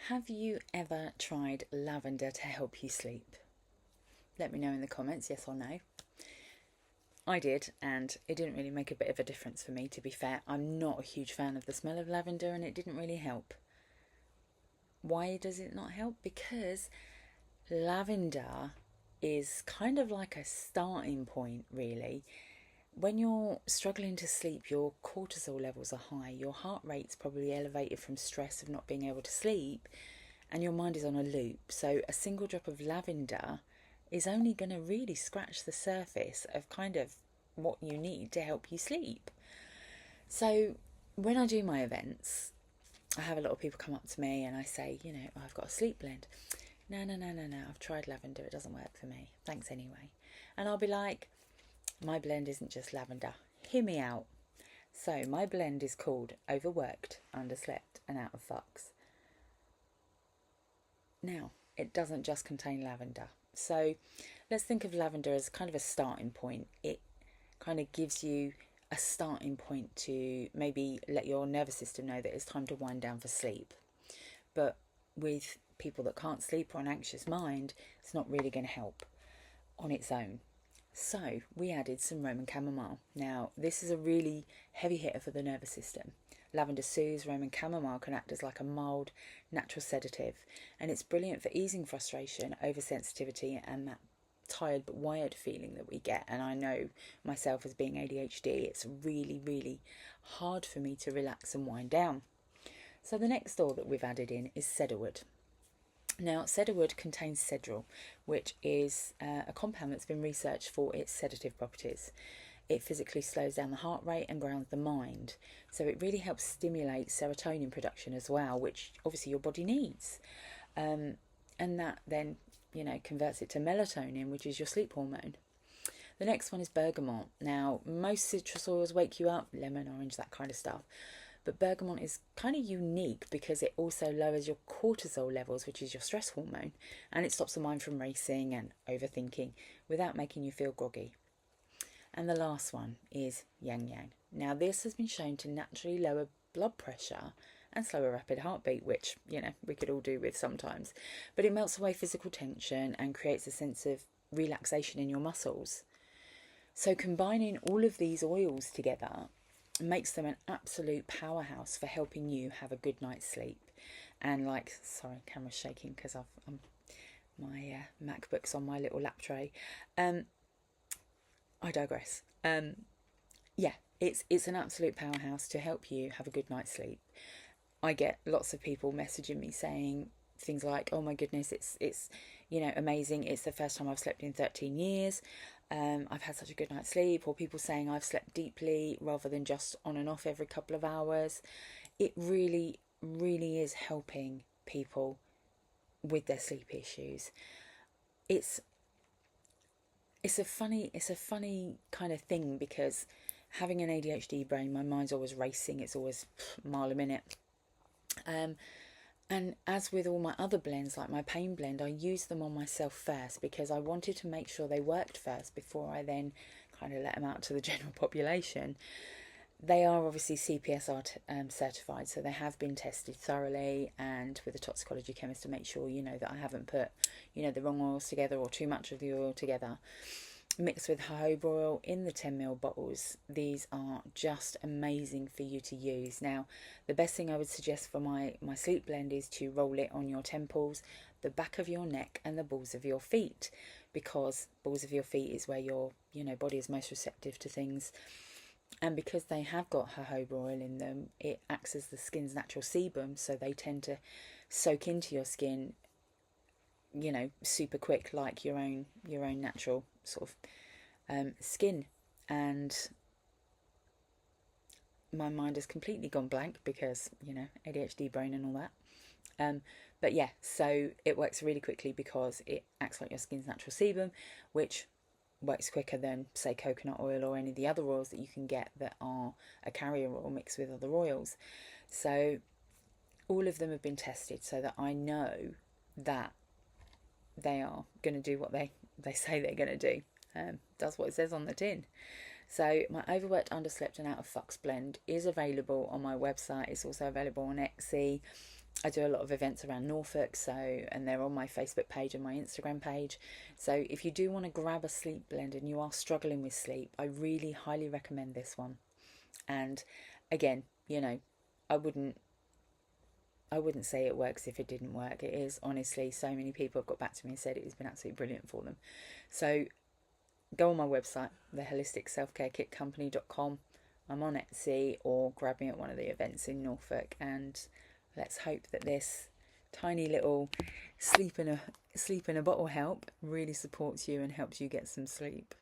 Have you ever tried lavender to help you sleep? Let me know in the comments, yes or no. I did, and it didn't really make a bit of a difference for me, to be fair. I'm not a huge fan of the smell of lavender, and it didn't really help. Why does it not help? Because lavender is kind of like a starting point, really. When you're struggling to sleep, your cortisol levels are high, your heart rate's probably elevated from stress of not being able to sleep, and your mind is on a loop. So a single drop of lavender is only going to really scratch the surface of kind of what you need to help you sleep. So when I do my events, I have a lot of people come up to me and I say, I've got a sleep blend. No, I've tried lavender, it doesn't work for me. Thanks anyway. And I'll be like, my blend isn't just lavender. Hear me out. So my blend is called Overworked, Underslept and Out of Fucks. Now, it doesn't just contain lavender. So let's think of lavender as kind of a starting point. It kind of gives you a starting point to maybe let your nervous system know that it's time to wind down for sleep. But with people that can't sleep or an anxious mind, it's not really going to help on its own. So we added some Roman chamomile. Now, this is a really heavy hitter for the nervous system. Lavender soothes, Roman chamomile can act as like a mild, natural sedative, and it's brilliant for easing frustration, oversensitivity, and that tired but wired feeling that we get. And I know myself as being ADHD, it's really, really hard for me to relax and wind down. So the next oil that we've added in is Cedarwood. Now, Cedarwood contains cedral, which is a compound that's been researched for its sedative properties. It physically slows down the heart rate and grounds the mind. So it really helps stimulate serotonin production as well, which obviously your body needs. And that then, converts it to melatonin, which is your sleep hormone. The next one is bergamot. Now, most citrus oils wake you up, lemon, orange, that kind of stuff. But bergamot is kind of unique because it also lowers your cortisol levels, which is your stress hormone, and it stops the mind from racing and overthinking without making you feel groggy. And the last one is Ylang Ylang. Now, this has been shown to naturally lower blood pressure and slow a rapid heartbeat, which, we could all do with sometimes. But it melts away physical tension and creates a sense of relaxation in your muscles. So combining all of these oils together makes them an absolute powerhouse for helping you have a good night's sleep. And sorry, camera's shaking because my MacBook's on my little lap tray. I digress. It's an absolute powerhouse to help you have a good night's sleep. I get lots of people messaging me saying things like, "Oh my goodness, it's amazing. It's the first time I've slept in 13 years. I've had such a good night's sleep," or people saying I've slept deeply rather than just on and off every couple of hours. It really, really is helping people with their sleep issues. It's a funny kind of thing because having an ADHD brain, my mind's always racing. It's always a mile a minute. And as with all my other blends, like my pain blend, I used them on myself first because I wanted to make sure they worked first before I then kind of let them out to the general population. They are obviously CPSR certified, so they have been tested thoroughly and with a toxicology chemist to make sure, that I haven't put, the wrong oils together or too much of the oil together. Mixed with jojoba oil in the 10ml bottles. These are just amazing for you to use. Now, the best thing I would suggest for my sleep blend is to roll it on your temples, the back of your neck and the balls of your feet, because balls of your feet is where your body is most receptive to things. And because they have got jojoba oil in them, it acts as the skin's natural sebum, so they tend to soak into your skin super quick, like your own natural sort of skin. And my mind has completely gone blank because ADHD brain and all that. But yeah, so it works really quickly because it acts like your skin's natural sebum, which works quicker than, say, coconut oil or any of the other oils that you can get that are a carrier oil mixed with other oils. So all of them have been tested so that I know that they are going to do what they say they're going to do. That's what it says on the tin. So my Overworked, Underslept and Out of Fucks blend is available on my website. It's also available on Etsy. I do a lot of events around Norfolk, and they're on my Facebook page and my Instagram page. So if you do want to grab a sleep blend and you are struggling with sleep, I really highly recommend this one. And again, I wouldn't say it works if it didn't work. It is, honestly, so many people have got back to me and said it has been absolutely brilliant for them. So go on my website, theholisticselfcarekitcompany.com. I'm on Etsy, or grab me at one of the events in Norfolk, and let's hope that this tiny little sleep in a bottle help really supports you and helps you get some sleep.